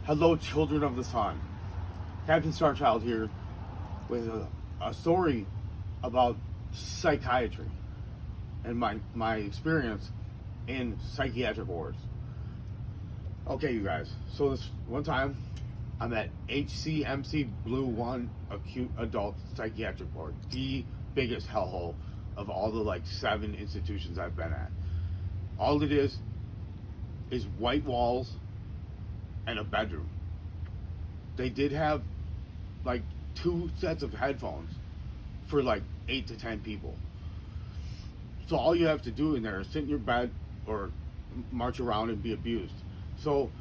Hello, children of the sun. Captain Starchild here with a story about psychiatry and my experience in psychiatric wards. Okay, you guys. So this one time, I'm at HCMC Blue 1 Acute Adult Psychiatric Ward, the biggest hellhole of all the like 7 institutions I've been at. All it is white walls and a bedroom. They did have like 2 sets of headphones for like 8 to 10 people. So all you have to do in there is sit in your bed or march around and be abused. So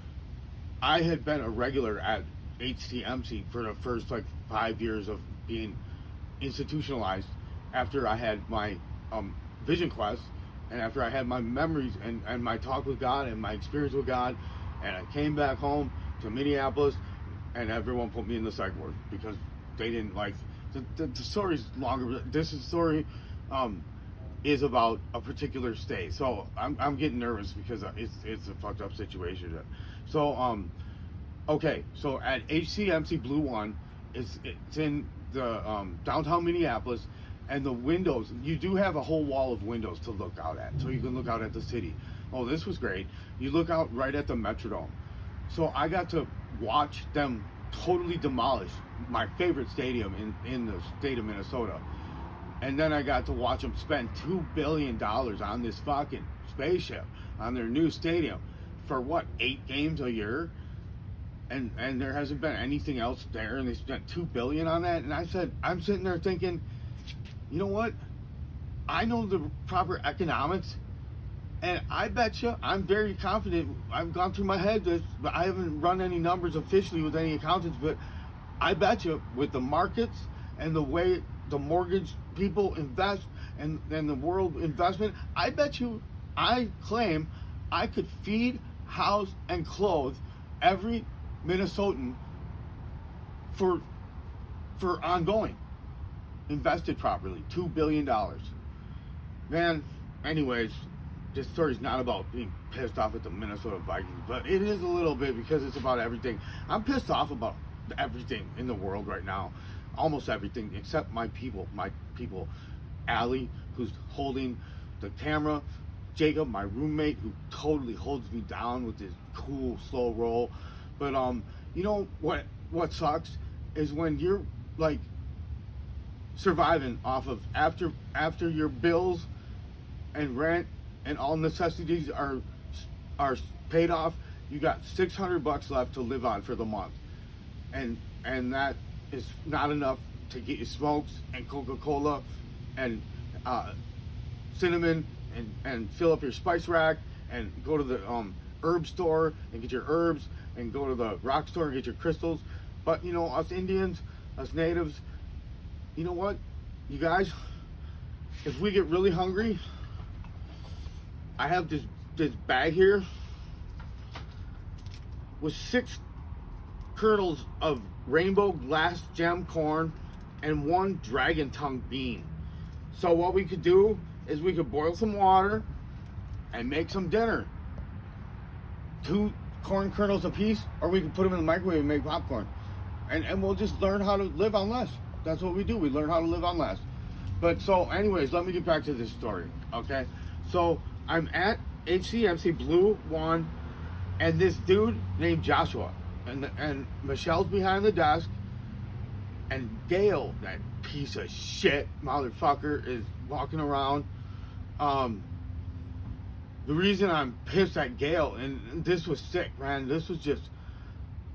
I had been a regular at HCMC for the first like 5 years of being institutionalized after I had my vision quest and after I had my memories and my talk with God and my experience with God, and I came back home to Minneapolis and everyone put me in the psych ward because they didn't like the story's longer. This story is about a particular state, so I'm getting nervous because it's a fucked up situation. So okay, so at HCMC Blue 1, it's in the downtown Minneapolis, and the windows, you do have a whole wall of windows to look out at, so you can look out at the city. Oh, this was great. You look out right at the Metrodome. So I got to watch them totally demolish my favorite stadium in the state of Minnesota. And then I got to watch them spend $2 billion on this fucking spaceship, on their new stadium, for what, 8 games a year? And there hasn't been anything else there, and they spent $2 billion on that. And I said, I'm sitting there thinking, you know what? I know the proper economics, and I bet you, I'm very confident, I've gone through my head this, but I haven't run any numbers officially with any accountants, but I bet you with the markets and the way the mortgage people invest and the world investment, I bet you, I claim I could feed, house, and clothe every Minnesotan for ongoing, invested properly, $2 billion. Man, anyways, this story's not about being pissed off at the Minnesota Vikings, but it is a little bit because it's about everything. I'm pissed off about everything in the world right now. Almost everything except my people. Allie, who's holding the camera. Jacob, my roommate, who totally holds me down with his cool, slow roll. But you know what sucks is when you're like surviving off of after your bills and rent and all necessities are paid off, you got $600 left to live on for the month, and that is not enough to get you smokes and Coca-Cola and cinnamon and fill up your spice rack and go to the herb store and get your herbs and go to the rock store and get your crystals. But you know, us Indians, us natives, you know what, you guys, if we get really hungry, I have this bag here with 6 kernels of rainbow glass gem corn and 1 dragon tongue bean. So what we could do is we could boil some water and make some dinner. 2 corn kernels a piece, or we could put them in the microwave and make popcorn. And we'll just learn how to live on less. That's what we do. We learn how to live on less. But so anyways, let me get back to this story, okay? So I'm at HCMC Blue 1, and this dude named Joshua, and Michelle's behind the desk, and Gail, that piece of shit motherfucker, is walking around. The reason I'm pissed at Gail, and this was sick, man, this was just,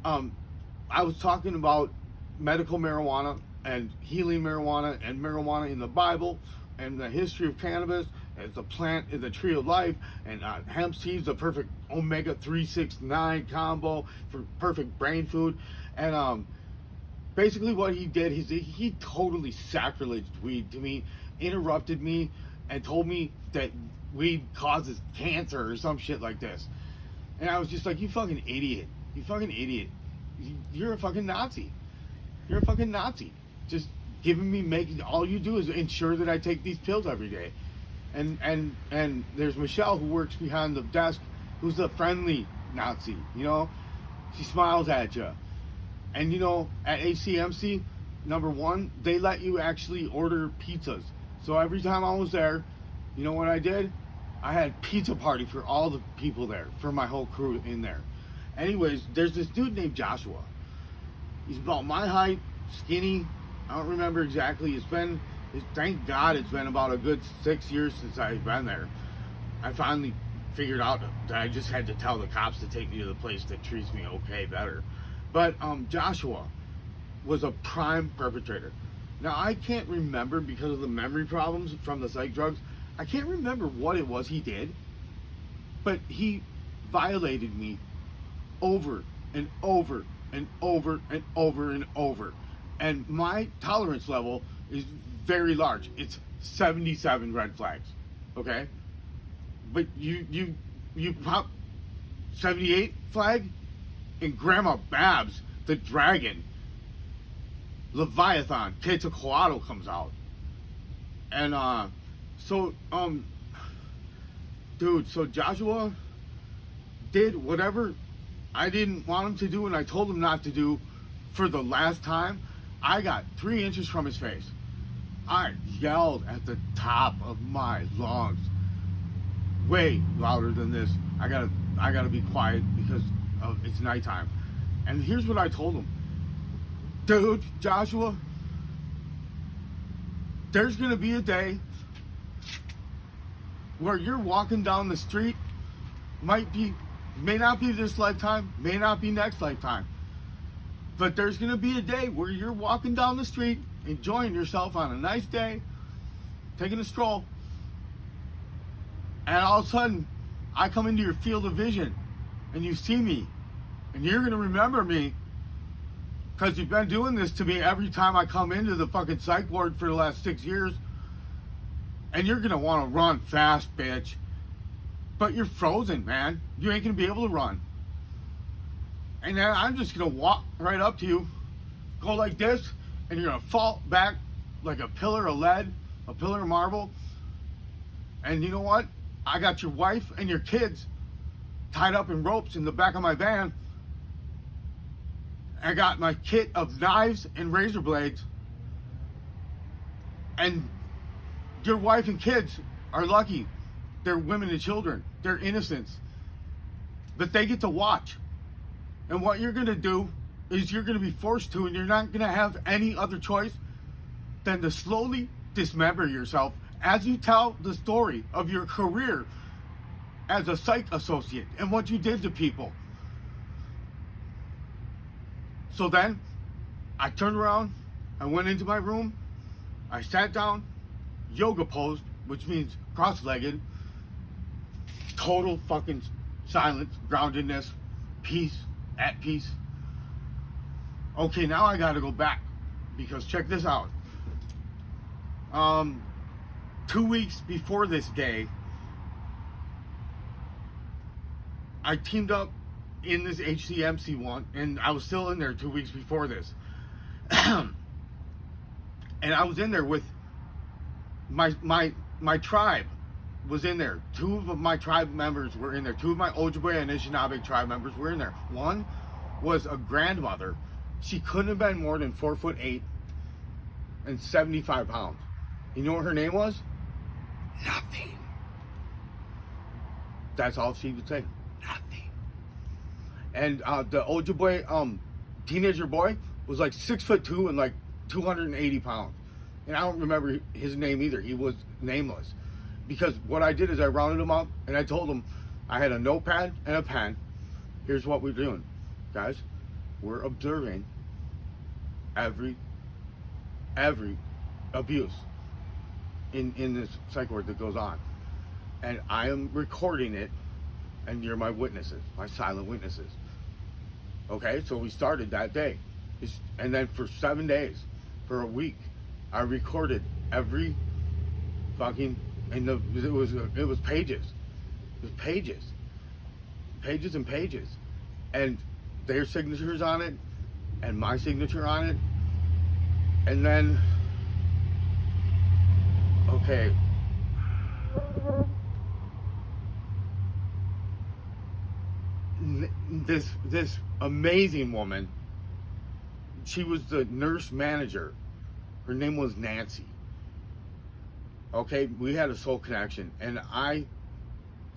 I was talking about medical marijuana and healing marijuana and marijuana in the Bible and the history of cannabis as a plant in the tree of life, and hemp seeds, the perfect omega 369 combo for perfect brain food. And basically what he did, he totally sacrileged weed to me, interrupted me, and told me that weed causes cancer or some shit like this. And I was just like, you fucking idiot. You fucking idiot. You're a fucking Nazi. You're a fucking Nazi. Just giving me, making, all you do is ensure that I take these pills every day. And there's Michelle, who works behind the desk, who's a friendly Nazi, you know? She smiles at you. And you know, at HCMC, number one, they let you actually order pizzas. So every time I was there, you know what I did? I had pizza party for all the people there, for my whole crew in there. Anyways, there's this dude named Joshua. He's about my height, skinny. I don't remember exactly. Thank God it's been about a good 6 years since I've been there. I finally figured out that I just had to tell the cops to take me to the place that treats me okay better. But Joshua was a prime perpetrator. Now, I can't remember, because of the memory problems from the psych drugs, I can't remember what it was he did, but he violated me over and over and over and over and over. And my tolerance level is very large. It's 77 red flags, okay? But you pop 78 flag, and Grandma Babs, the dragon, Leviathan, Quetzalcoatl comes out. And dude, so Joshua did whatever I didn't want him to do, and I told him not to do for the last time. I got 3 inches from his face. I yelled at the top of my lungs, way louder than this. I gotta be quiet because it's nighttime. And here's what I told him. Dude, Joshua, there's gonna be a day where you're walking down the street, may not be this lifetime, may not be next lifetime, but there's gonna be a day where you're walking down the street, enjoying yourself on a nice day, taking a stroll, and all of a sudden, I come into your field of vision, and you see me, and you're gonna remember me, because you've been doing this to me every time I come into the fucking psych ward for the last 6 years, and you're gonna wanna run fast, bitch, but you're frozen, man. You ain't gonna be able to run. And then I'm just gonna walk right up to you, go like this, and you're gonna fall back like a pillar of lead, a pillar of marble. And you know what? I got your wife and your kids tied up in ropes in the back of my van. I got my kit of knives and razor blades. And your wife and kids are lucky. They're women and children. They're innocents. But they get to watch. And what you're gonna do is you're gonna be forced to, and you're not gonna have any other choice than to slowly dismember yourself as you tell the story of your career as a psych associate and what you did to people. So then I turned around, I went into my room, I sat down, yoga posed, which means cross-legged, total fucking silence, groundedness, peace, at peace. Okay, now I gotta go back, because check this out. 2 weeks before this day, I teamed up in this HCMC one, and I was still in there 2 weeks before this. And I was in there with my tribe was in there. 2 of my tribe members were in there. 2 of my Ojibwe and Anishinaabe tribe members were in there. One was a grandmother. She couldn't have been more than 4'8" and 75 pounds. You know what her name was? Nothing. That's all she would say. Nothing. And the Ojibwe teenager boy was like 6'2" and like 280 pounds. And I don't remember his name either. He was nameless. Because what I did is I rounded him up and I told him I had a notepad and a pen. Here's what we're doing, guys. We're observing every abuse in this psych ward that goes on. And I am recording it, and you're my witnesses, my silent witnesses. Okay, so we started that day. And then for 7 days, for a week, I recorded every fucking, and it was pages. It was pages. Pages and pages. And their signatures on it, and my signature on it. And then, okay. this amazing woman. She was the nurse manager. Her name was Nancy. Okay, we had a soul connection, and I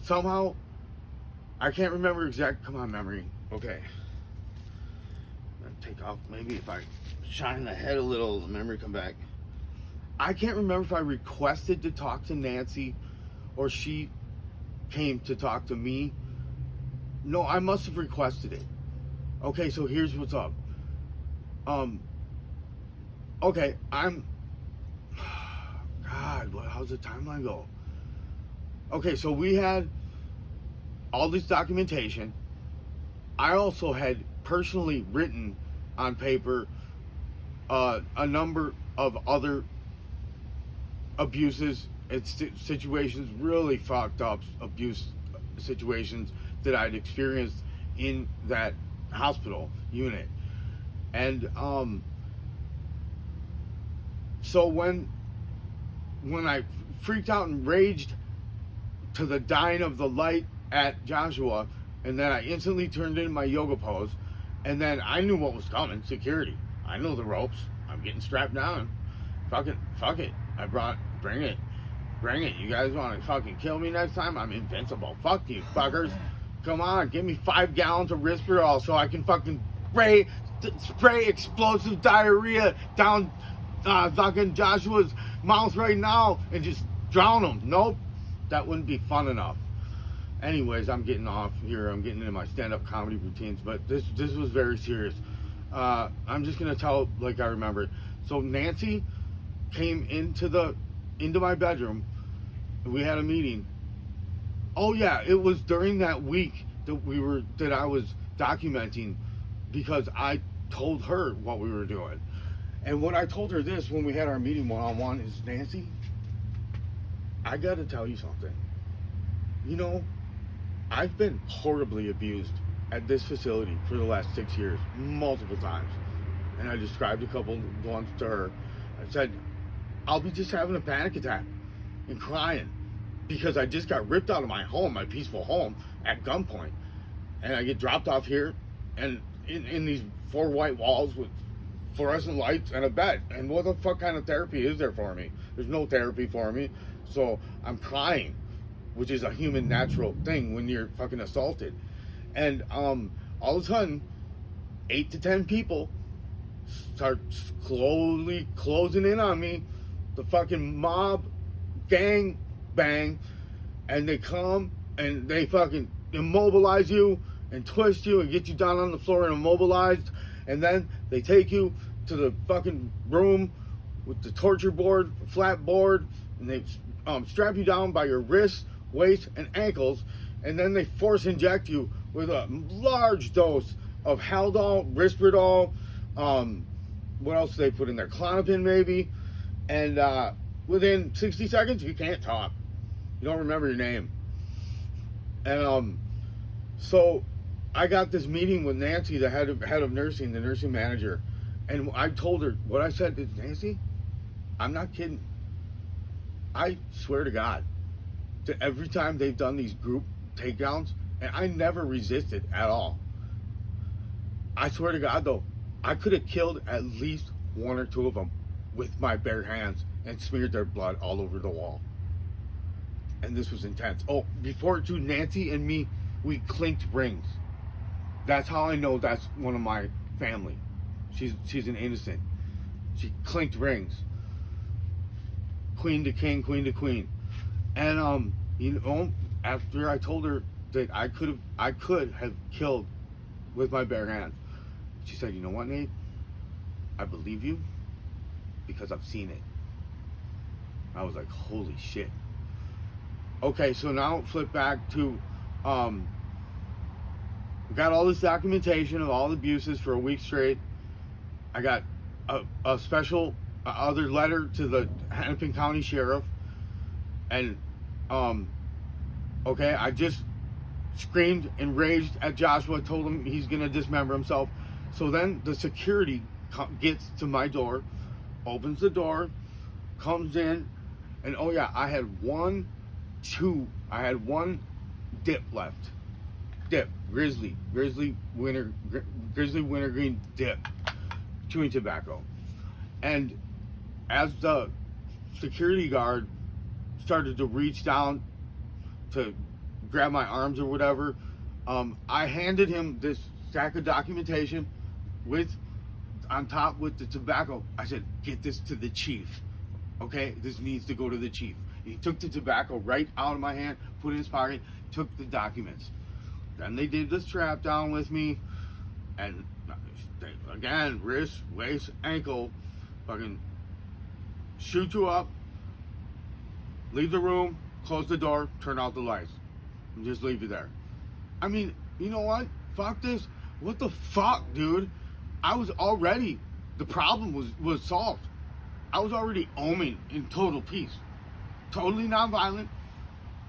can't remember exact. Come on, memory. Okay, I'm gonna take off. Maybe if I shine the head a little, the memory come back. I can't remember if I requested to talk to Nancy, or she came to talk to me. No, I must have requested it. Okay, so here's what's up. Okay, God, how's the timeline go? Okay, so we had all this documentation. I also had personally written on paper a number of other abuses and situations, really fucked up abuse situations that I'd experienced in that hospital unit. And so when I freaked out and raged to the dying of the light at Joshua, and then I instantly turned in my yoga pose, and then I knew what was coming. Security. I know the ropes. I'm getting strapped down. Fuck it. Bring it. You guys want to fucking kill me next time? I'm invincible. Fuck you, fuckers. Come on, give me 5 gallons of Risperdal so I can fucking spray explosive diarrhea down fucking Joshua's mouth right now and just drown him. Nope, that wouldn't be fun enough. Anyways, I'm getting off here. I'm getting into my stand-up comedy routines, but this was very serious. I'm just gonna tell like I remember. So Nancy came into my bedroom. We had a meeting. Oh yeah, it was during that week that I was documenting, because I told her what we were doing. And what I told her this when we had our meeting one-on-one is, Nancy, I gotta tell you something. You know, I've been horribly abused at this facility for the last 6 years, multiple times. And I described a couple ones to her. I said, I'll be just having a panic attack and crying because I just got ripped out of my home, my peaceful home, at gunpoint. And I get dropped off here and in these 4 white walls with fluorescent lights and a bed. And what the fuck kind of therapy is there for me? There's no therapy for me. So I'm crying, which is a human natural thing when you're fucking assaulted. And all of a sudden, 8 to 10 people start slowly closing in on me. The fucking mob gang bang, and they come and they fucking immobilize you and twist you and get you down on the floor and immobilized, and then they take you to the fucking room with the torture board, flat board, and they strap you down by your wrists, waist, and ankles, and then they force inject you with a large dose of Haldol, Risperdal, what else do they put in there? Klonopin maybe, and within 60 seconds you can't talk. You don't remember your name. And so I got this meeting with Nancy, the head of nursing, the nursing manager, and I told her, what I said is, Nancy, I'm not kidding. I swear to God, that every time they've done these group takedowns, and I never resisted at all. I swear to God, though, I could have killed at least 1 or 2 of them with my bare hands and smeared their blood all over the wall. And this was intense. Oh, before too, Nancy and me, we clinked rings. That's how I know that's one of my family. She's an innocent. She clinked rings. Queen to king, queen to queen. And you know, after I told her that I could have killed with my bare hands, she said, you know what, Nate? I believe you because I've seen it. I was like, holy shit. Okay, so now flip back to got all this documentation of all the abuses for a week straight. I got a special other letter to the Hennepin County Sheriff, and okay, I just screamed and raged at Joshua, told him he's gonna dismember himself. So then the security gets to my door, opens the door, comes in, and oh yeah, I had one dip left. dip, grizzly wintergreen dip, chewing tobacco. And as the security guard started to reach down to grab my arms or whatever, I handed him this stack of documentation on top with the tobacco. I said, get this to the chief, okay? This needs to go to the chief. He took the tobacco right out of my hand, put it in his pocket, took the documents. Then they did the strap down with me, and again, wrist, waist, ankle, fucking shoot you up, leave the room, close the door, turn out the lights, and just leave you there. I mean, you know what? Fuck this. What the fuck, dude? I was already, the problem was solved. I was already oming in total peace. Totally nonviolent.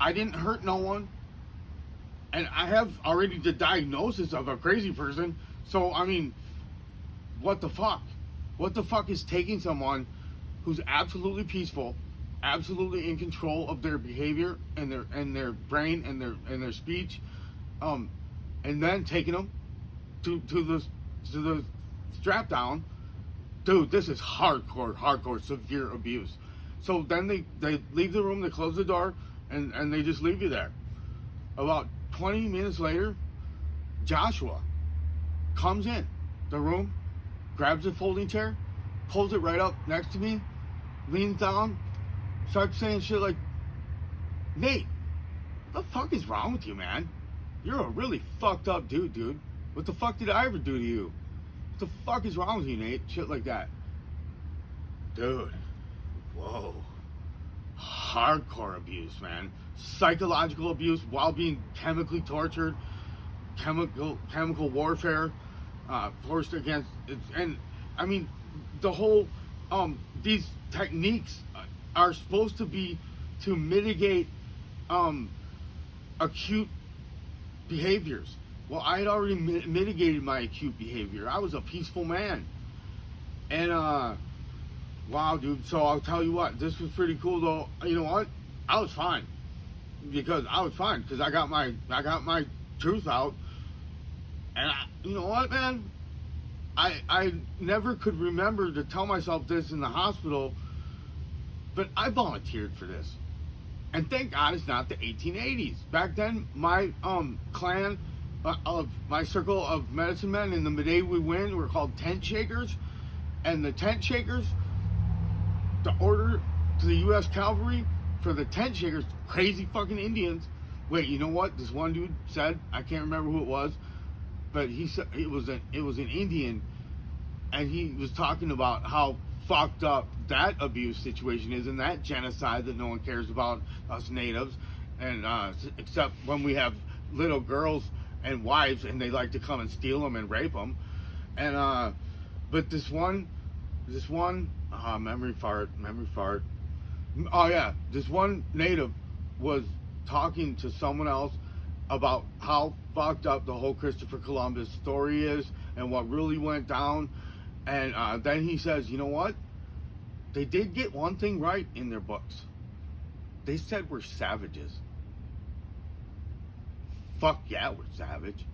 I didn't hurt no one. And I have already the diagnosis of a crazy person. So, I mean, what the fuck? What the fuck is taking someone who's absolutely peaceful, absolutely in control of their behavior and their brain and their speech, and then taking them to the strap down? Dude, this is hardcore, severe abuse. So then they leave the room, they close the door, and they just leave you there. About 20 minutes later, Joshua comes in the room, grabs a folding chair, pulls it right up next to me, leans down, starts saying shit like, Nate, what the fuck is wrong with you, man? You're a really fucked up dude. What the fuck did I ever do to you? What the fuck is wrong with you, Nate? Shit like that. Dude, whoa. Hardcore abuse, man. Psychological abuse while being chemically tortured, chemical warfare, forced against, and I mean, the whole, these techniques are supposed to be to mitigate acute behaviors. Well, I had already mitigated my acute behavior. I was a peaceful man. And, wow, dude. So I'll tell you what, this was pretty cool, though. You know what? I was fine. Because I got my truth out. And you know what, man? I never could remember to tell myself this in the hospital, but I volunteered for this. And thank God it's not the 1880s. Back then, my clan of my circle of medicine men in the day we win were called tent shakers. And the tent shakers, the order to the U.S. Cavalry for the tent shakers, crazy fucking Indians. Wait, you know what? This one dude said, I can't remember who it was, but he said it was an Indian, and he was talking about how fucked up that abuse situation is and that genocide that no one cares about us natives, and except when we have little girls and wives and they like to come and steal them and rape them. And but this one memory fart. Oh yeah, this one native was talking to someone else about how fucked up the whole Christopher Columbus story is and what really went down. And then he says, you know what? They did get one thing right in their books. They said we're savages. Fuck yeah, we're savage.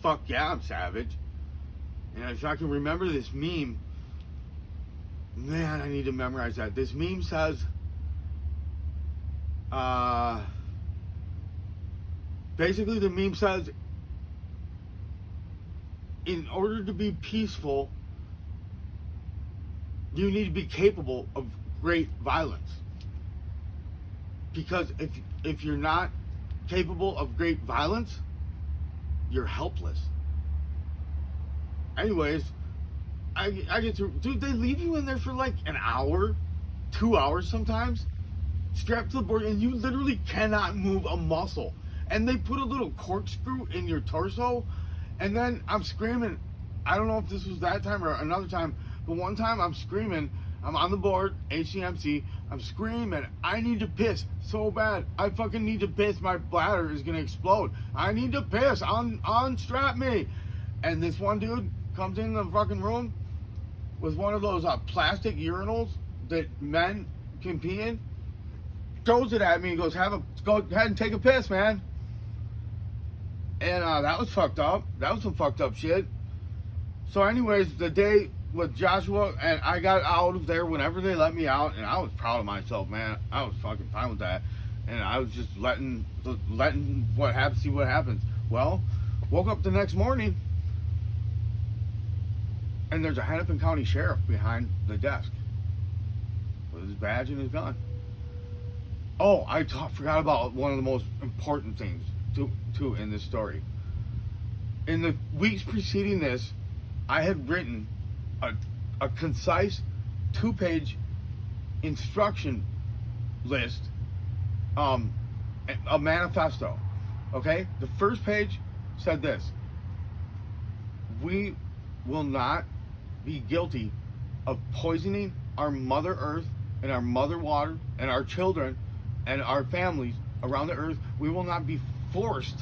Fuck yeah, I'm savage. And if I can remember this meme, man, I need to memorize that. This meme says, basically the meme says, in order to be peaceful, you need to be capable of great violence. Because if you're not capable of great violence, you're helpless. Anyways, I get to, dude, they leave you in there for like an hour, 2 hours sometimes, strapped to the board, and you literally cannot move a muscle. And they put a little corkscrew in your torso, and then I'm screaming. I don't know if this was that time or another time, but one time I'm screaming, I'm on the board, HCMC, I'm screaming, I need to piss so bad. I fucking need to piss, my bladder is gonna explode. I need to piss, unstrap me. And this one dude comes in the fucking room with one of those plastic urinals that men can pee in, throws it at me and goes, go ahead and take a piss, man. And that was fucked up. That was some fucked up shit. So anyways, the day with Joshua, and I got out of there whenever they let me out, and I was proud of myself, man. I was fucking fine with that. And I was just letting what happens, see what happens. Well, woke up the next morning, and there's a Hennepin County sheriff behind the desk with his badge and his gun. Oh, I forgot about one of the most important things too in this story. In the weeks preceding this, I had written a concise 2-page instruction list, a manifesto. Okay, the first page said this: we will not be guilty of poisoning our Mother Earth and our Mother Water and our children and our families around the earth. We will not be forced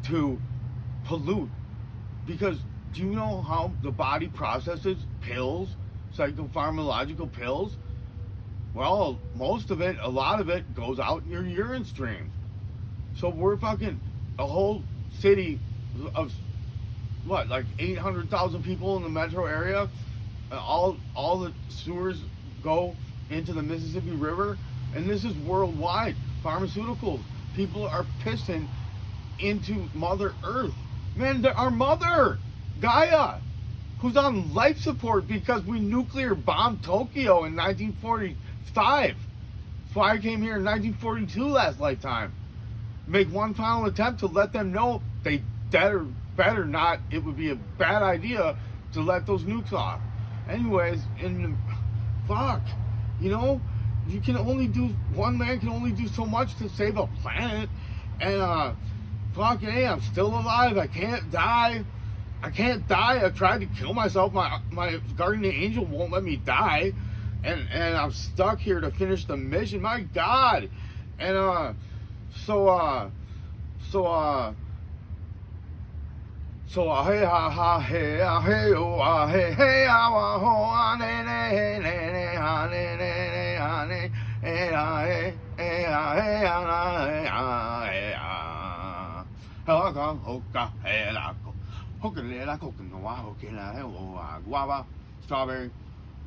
to pollute, because do you know how the body processes pills, psychopharmacological pills? Well, most of it, a lot of it goes out in your urine stream. So we're fucking a whole city of what, like 800,000 people in the metro area. All the sewers go into the Mississippi River, and this is worldwide. Pharmaceuticals, people are pissing into Mother Earth. Man, our mother, GAIA, who's on life support because we nuclear bombed Tokyo in 1945. That's why I came here in 1942 last lifetime. Make one final attempt to let them know they better not. It would be a bad idea to let those nukes off. Anyways, fuck, you know, one man can only do so much to save a planet. And fucking hey, I'm still alive. I can't die. I've tried to kill myself. My guardian angel won't let me die, and I'm stuck here to finish the mission. My God. And so hey ha ha hey hey oh hey hey ah ho ne ne ne ha ne ne ha ne hey hey hey hey hey ah hoka hoka hey la hoka la hoka no wa hoka la guava strawberry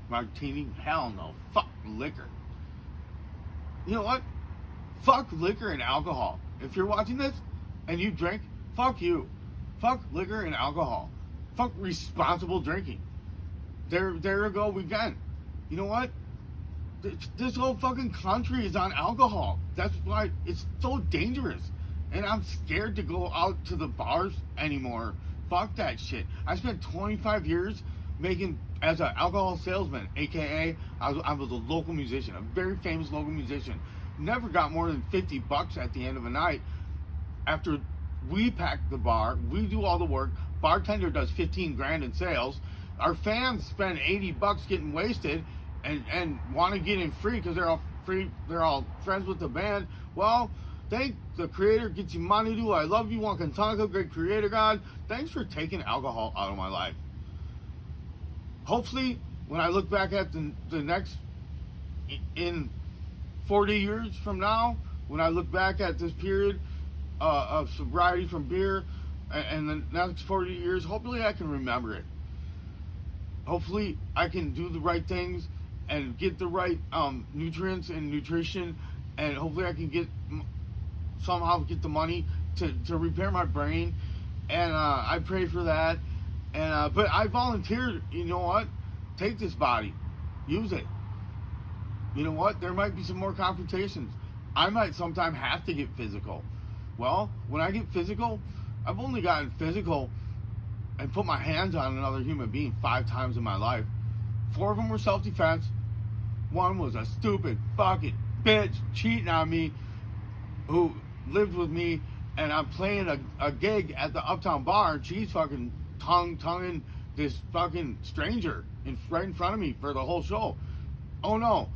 martini. Hell no, fuck liquor. You know what? Fuck liquor and alcohol. If you're watching this and you drink, fuck you. Fuck liquor and alcohol. Fuck responsible drinking. There we go again. You know what? This whole fucking country is on alcohol. That's why it's so dangerous. And I'm scared to go out to the bars anymore. Fuck that shit. I spent 25 years making as an alcohol salesman, aka I was a local musician, a very famous local musician. Never got more than $50 at the end of a night. After we pack the bar, we do all the work. Bartender does 15 grand in sales. Our fans spend $80 getting wasted and want to get in free because they're all free. They're all friends with the band. Well, thank the creator. Get you money to. I love you, Wakantanka, great creator God. Thanks for taking alcohol out of my life. Hopefully, when I look back at the next, in 40 years from now, when I look back at this period of sobriety from beer and the next 40 years, hopefully I can remember it. Hopefully I can do the right things and get the right nutrients and nutrition, and hopefully I can somehow get the money to repair my brain, and I pray for that. And but I volunteered. You know what? Take this body, use it. You know what? There might be some more confrontations. I might sometime have to get physical. Well, when I get physical, I've only gotten physical and put my hands on another human being 5 times in my life. 4 of them were self-defense. 1 was a stupid fucking bitch cheating on me who lived with me, and I'm playing a gig at the Uptown Bar, and she's fucking tonguing this fucking stranger right in front of me for the whole show. Oh no.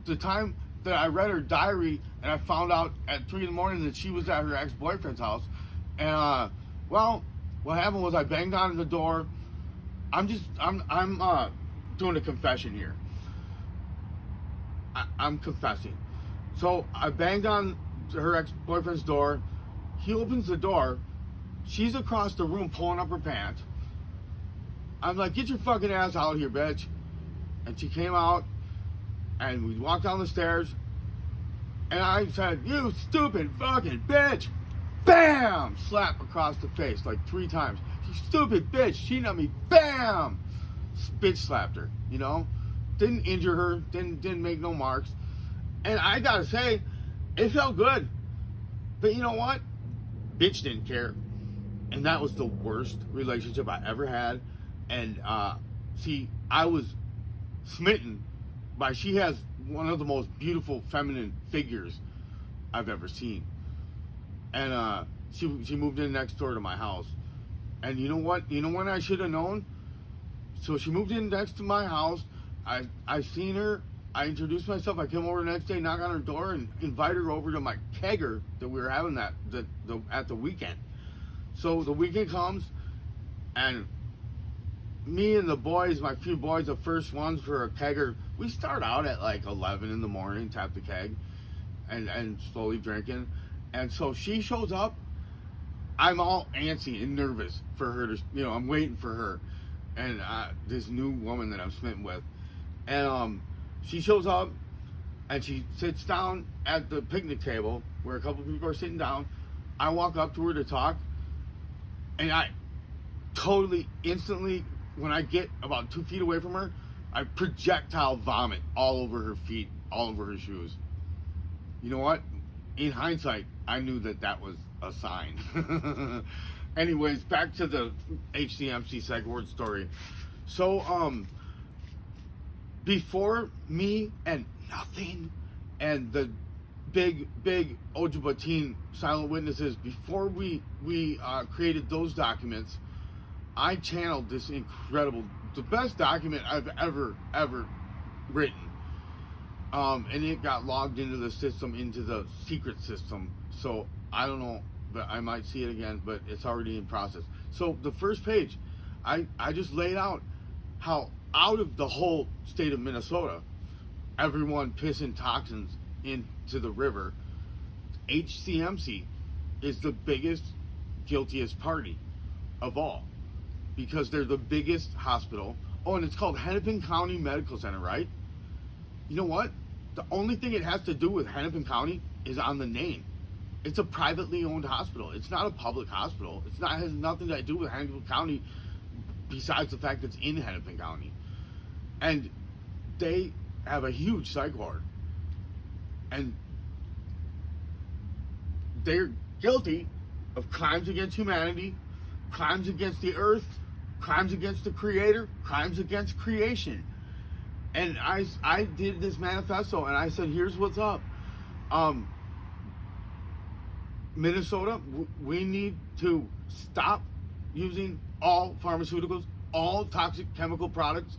The time that I read her diary and I found out at 3 in the morning that she was at her ex-boyfriend's house, and well, what happened was I banged on the door. I'm doing a confession here. I'm confessing. So I banged on her ex-boyfriend's door. He opens the door, She's across the room pulling up her pants. I'm like, get your fucking ass out here, bitch. And she came out, and we walked down the stairs, and I said, you stupid fucking bitch. Bam! Slap across the face like 3 times. You stupid bitch, cheating on me. Bam! Bitch slapped her, you know? Didn't injure her, didn't make no marks. And I gotta say, it felt good. But you know what? Bitch didn't care. And that was the worst relationship I ever had. And see, I was smitten by, she has one of the most beautiful feminine figures I've ever seen. And she moved in next door to my house. And you know what? You know when I should have known? So she moved in next to my house. I seen her. I introduced myself. I came over the next day, knock on her door, and invite her over to my kegger that we were having at the weekend. So the weekend comes, and me and the boys, my few boys, the first ones for a kegger, we start out at like 11 in the morning, tap the keg, and slowly drinking. And so she shows up. I'm all antsy and nervous for her to, you know, I'm waiting for her. And this new woman that I'm smitten with. And she shows up, and she sits down at the picnic table where a couple people are sitting down. I walk up to her to talk, and I totally, instantly, when I get about 2 feet away from her, I projectile vomit all over her feet, all over her shoes. You know what? In hindsight, I knew that was a sign. Anyways, back to the HCMC psych ward story. So, before me and nothing and the big Ojibwateen silent witnesses, before we created those documents, I channeled this incredible, the best document I've ever written. And it got logged into the system, into the secret system. So I don't know, but I might see it again, but it's already in process. So the first page, I just laid out how out of the whole state of Minnesota, everyone pissing toxins into the river, HCMC is the biggest, guiltiest party of all, because they're the biggest hospital. Oh, and it's called Hennepin County Medical Center, right? You know what? The only thing it has to do with Hennepin County is on the name. It's a privately owned hospital. It's not a public hospital. It has nothing to do with Hennepin County besides the fact that it's in Hennepin County. And they have a huge psych ward. And they're guilty of crimes against humanity, crimes against the earth, crimes against the creator, crimes against creation. And I did this manifesto, and I said, here's what's up. Minnesota, we need to stop using all pharmaceuticals, all toxic chemical products,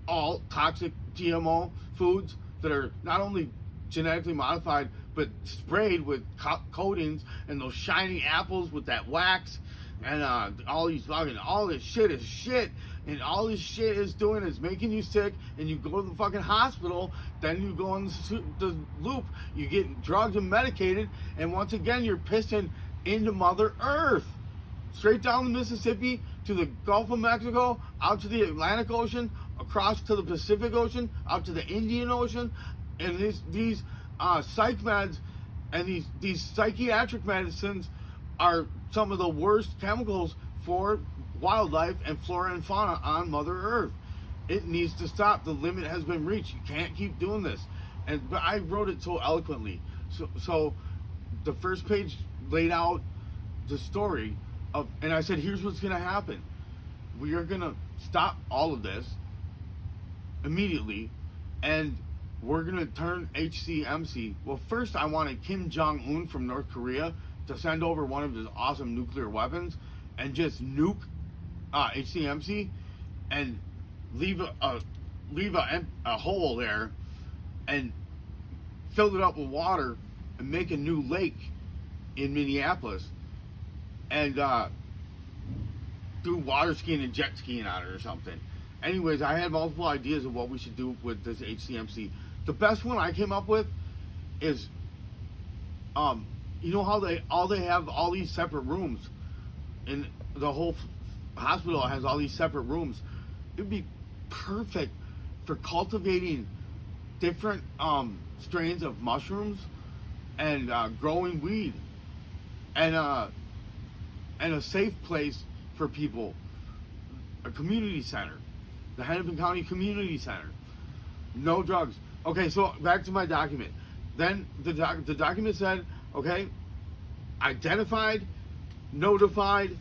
all toxic GMO foods that are not only genetically modified, but sprayed with coatings and those shiny apples with that wax, and all this shit is shit, and all this shit is doing is making you sick, and you go to the fucking hospital, then you go in the loop, you get drugged and medicated, and once again you're pissing into Mother Earth, straight down the Mississippi to the Gulf of Mexico, out to the Atlantic Ocean, across to the Pacific Ocean, out to the Indian Ocean. And these psych meds and these psychiatric medicines are some of the worst chemicals for wildlife and flora and fauna on Mother Earth. It needs to stop. The limit has been reached. You can't keep doing this. But I wrote it so eloquently. So the first page laid out the story of, and I said, here's what's going to happen. We are going to stop all of this immediately, and we're going to turn HCMC. Well, first I wanted Kim Jong-un from North Korea to send over one of his awesome nuclear weapons and just nuke HCMC and leave a hole there and fill it up with water and make a new lake in Minneapolis and do water skiing and jet skiing on it or something. Anyways, I had multiple ideas of what we should do with this HCMC. The best one I came up with is, you know how they have all these separate rooms and the whole hospital has all these separate rooms. It would be perfect for cultivating different strains of mushrooms and growing weed, and a safe place for people, a community center, the Hennepin County Community Center. No drugs. Okay, so back to my document. Then the document said, okay, identified, notified,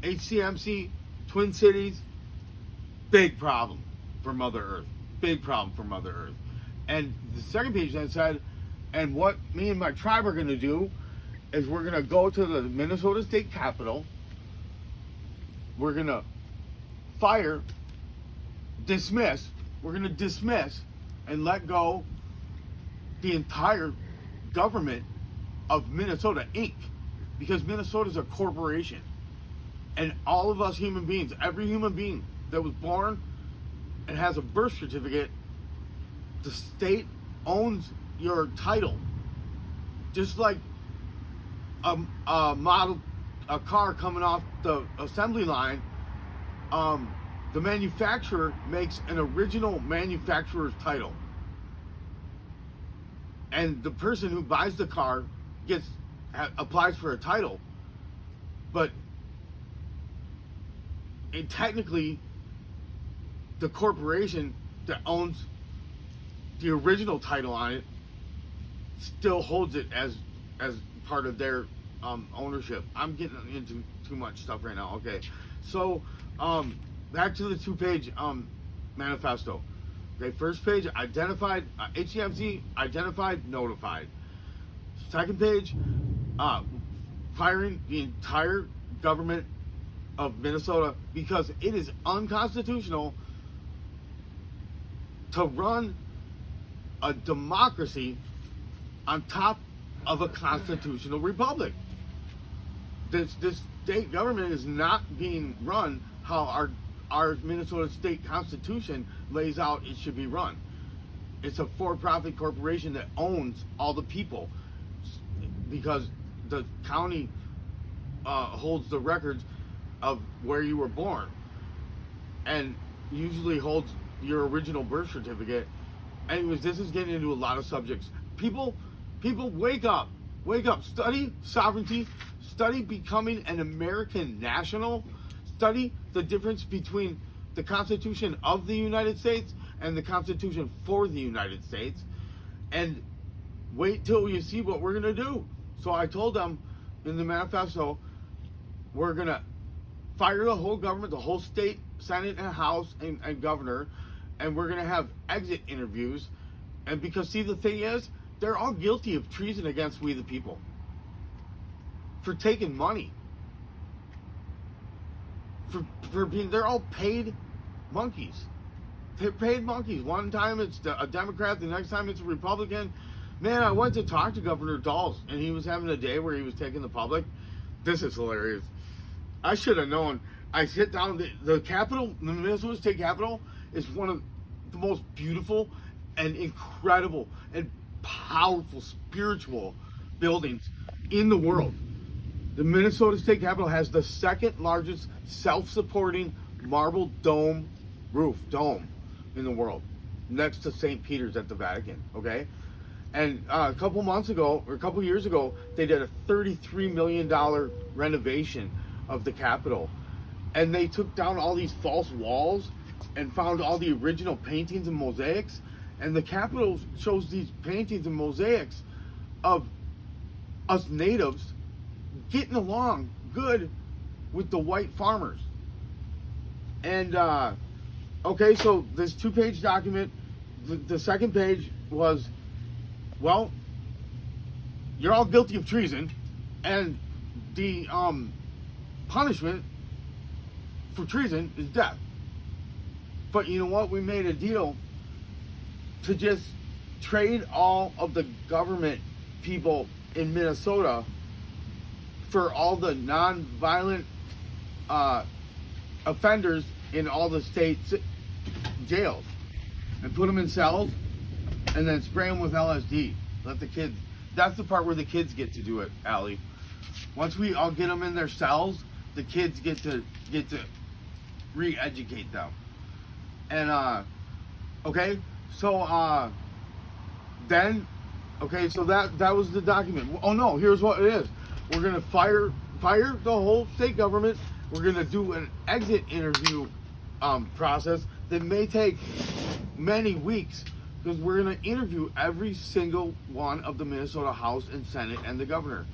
HCMC, Twin Cities, big problem for Mother Earth. Big problem for Mother Earth. And the second page then said, and what me and my tribe are going to do is we're going to go to the Minnesota State Capitol. We're going to dismiss. We're going to dismiss and let go the entire government of Minnesota, Inc. Because Minnesota is a corporation. And all of us human beings, every human being that was born and has a birth certificate, the state owns your title. Just like a car coming off the assembly line, the manufacturer makes an original manufacturer's title. And the person who buys the car applies for a title. But technically, the corporation that owns the original title on it still holds it as part of their ownership. I'm getting into too much stuff right now. Okay, so back to the 2-page manifesto. Okay, first page, identified, HCMC, identified, notified. Second page, firing the entire government of Minnesota because it is unconstitutional to run a democracy on top of a constitutional republic. This state government is not being run how our Minnesota state constitution lays out it should be run. It's a for-profit corporation that owns all the people because the county holds the records of where you were born and usually holds your original birth certificate. Anyways, this is getting into a lot of subjects. People wake up, study sovereignty, study becoming an American national, study the difference between the Constitution of the United States and the Constitution for the United States, and wait till you see what we're gonna do. So I told them in the manifesto, we're gonna fire the whole government, the whole state, Senate and House and governor, and we're gonna have exit interviews. And because, see, the thing is, they're all guilty of treason against we the people for taking money, for being, they're all paid monkeys. They're paid monkeys. One time it's a Democrat, the next time it's a Republican. Man, I went to talk to Governor Dawes, and he was having a day where he was taking the public. This is hilarious. I should have known. I sit down, the Capitol, the Minnesota State Capitol is one of the most beautiful and incredible and powerful spiritual buildings in the world. The Minnesota State Capitol has the second largest self-supporting marble dome in the world, next to St. Peter's at the Vatican, okay? And a couple years ago, they did a $33 million renovation of the Capitol. And they took down all these false walls and found all the original paintings and mosaics. And the Capitol shows these paintings and mosaics of us natives getting along good with the white farmers. And, okay, so this 2-page document, the second page was, well, you're all guilty of treason, and the punishment for treason is death. But you know what? We made a deal to just trade all of the government people in Minnesota for all the non-violent offenders in all the state jails, and put them in cells and then spray them with LSD. Let the kids, that's the part where the kids get to do it, Allie. Once we all get them in their cells the kids get to re-educate them. And okay, so then okay, so that was the document. Oh no, here's what it is. We're gonna fire the whole state government. We're gonna do an exit interview process that may take many weeks, because we're going to interview every single one of the Minnesota House and Senate and the governor.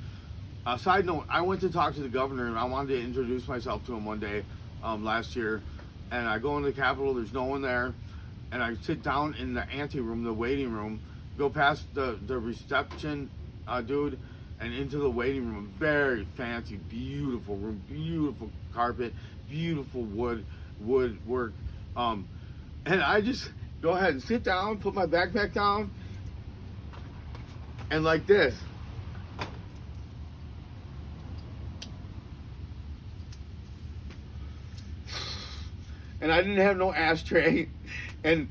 Side note, I went to talk to the governor and I wanted to introduce myself to him one day last year, and I go into the Capitol, there's no one there, and I sit down in the ante room, the waiting room, go past the reception dude and into the waiting room. Very fancy, beautiful room, beautiful carpet, beautiful woodwork. And I just go ahead and sit down, put my backpack down, and like this. And I didn't have no ashtray. And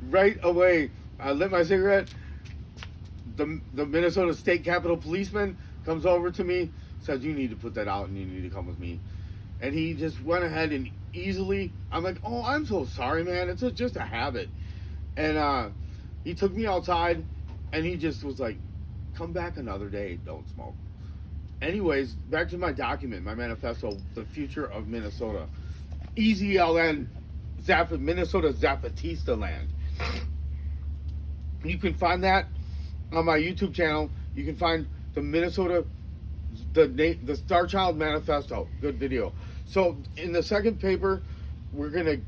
right away, I lit my cigarette. The Minnesota State Capitol policeman comes over to me, says, "You need to put that out and you need to come with me." And he just went ahead and easily, I'm like, "Oh, I'm so sorry, man. It's just a habit." And he took me outside and he just was like, "Come back another day, don't smoke." Anyways, back to my document, my manifesto, The Future of Minnesota. EZLN, Minnesota Zapatista Land. You can find that on my YouTube channel. You can find the Minnesota, the Starchild Manifesto. Good video. So in the second paper, we're going to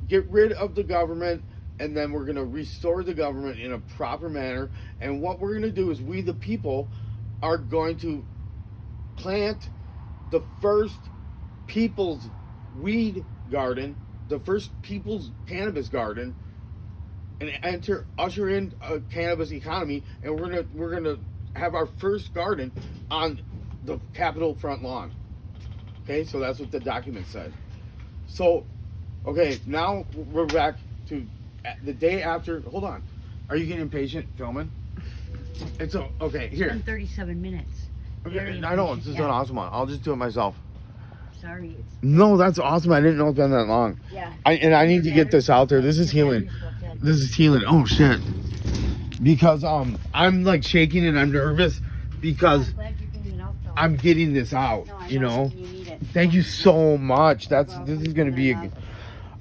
get rid of the government, and then we're going to restore the government in a proper manner. And what we're going to do is we, the people, are going to plant the first people's weed garden, the first people's cannabis garden, and usher in a cannabis economy. And we're gonna have our first garden on the Capitol front lawn. Okay, so that's what the document said. So, okay, now we're back to the day after. Hold on, are you getting impatient filming? It's okay. Here. It's been 37 minutes. Okay, I know this is an awesome one. I'll just do it myself. Sorry, it's... No, that's awesome. I didn't know it's been that long. Yeah. I need to get this out there. This is healing. This is healing. Oh shit. Because I'm like shaking and I'm nervous because I'm getting this out. No, you know. You need it. Thank you so much. This is gonna be a.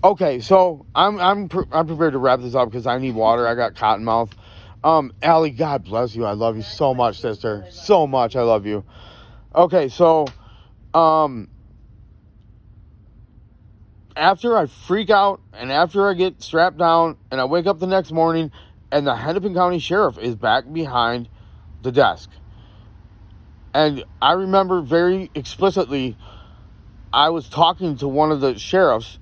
Okay, so I'm prepared to wrap this up because I need water. I got cotton mouth. Allie, God bless you. I love you so much, sister. So much. I love you. Okay, so after I freak out and after I get strapped down and I wake up the next morning and the Hennepin County Sheriff is back behind the desk. And I remember very explicitly, I was talking to one of the sheriffs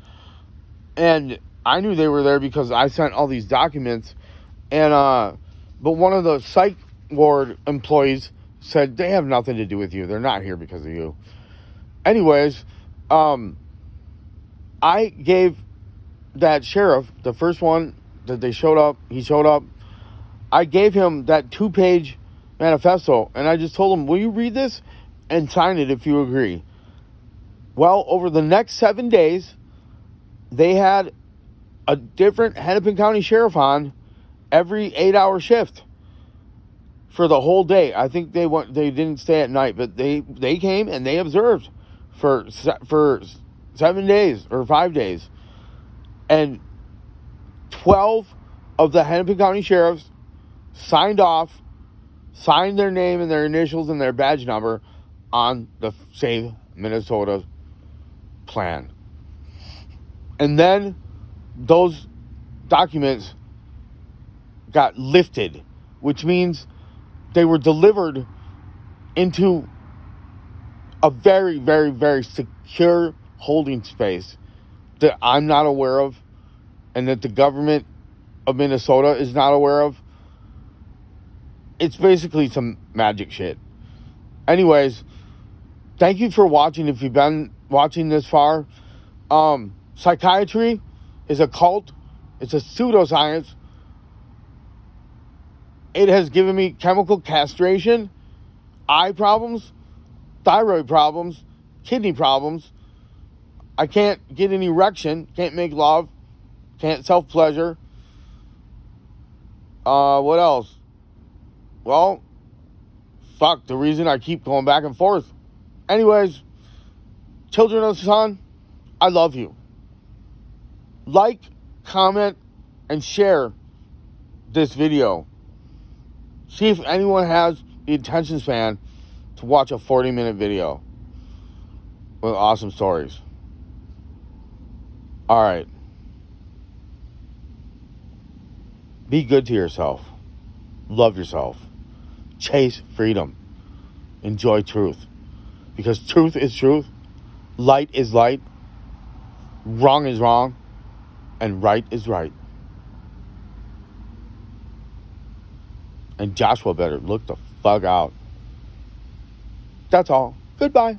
and I knew they were there because I sent all these documents. And, but one of the psych ward employees said, "They have nothing to do with you. They're not here because of you." Anyways, I gave that sheriff, the first one that he showed up, I gave him that 2-page manifesto, and I just told him, "Will you read this and sign it if you agree?" Well, over the next 7 days, they had a different Hennepin County Sheriff on every 8-hour shift for the whole day. I think they didn't stay at night, but they came and they observed for 7 days or 5 days. And 12 of the Hennepin County sheriffs signed their name and their initials and their badge number on the Save Minnesota plan. And then those documents got lifted, which means they were delivered into a very, very, very secure holding space that I'm not aware of and that the government of Minnesota is not aware of. It's basically some magic shit. Anyways, thank you for watching if you've been watching this far. Psychiatry is a cult. It's a pseudoscience. It has given me chemical castration, eye problems, thyroid problems, kidney problems, I can't get an erection, can't make love, can't self-pleasure. What else? Well, fuck, the reason I keep going back and forth. Anyways, children of the sun, I love you. Like, comment, and share this video. See if anyone has the attention span to watch a 40-minute video with awesome stories. All right. Be good to yourself. Love yourself. Chase freedom. Enjoy truth. Because truth is truth. Light is light. Wrong is wrong. And right is right. And Joshua better look the fuck out. That's all. Goodbye.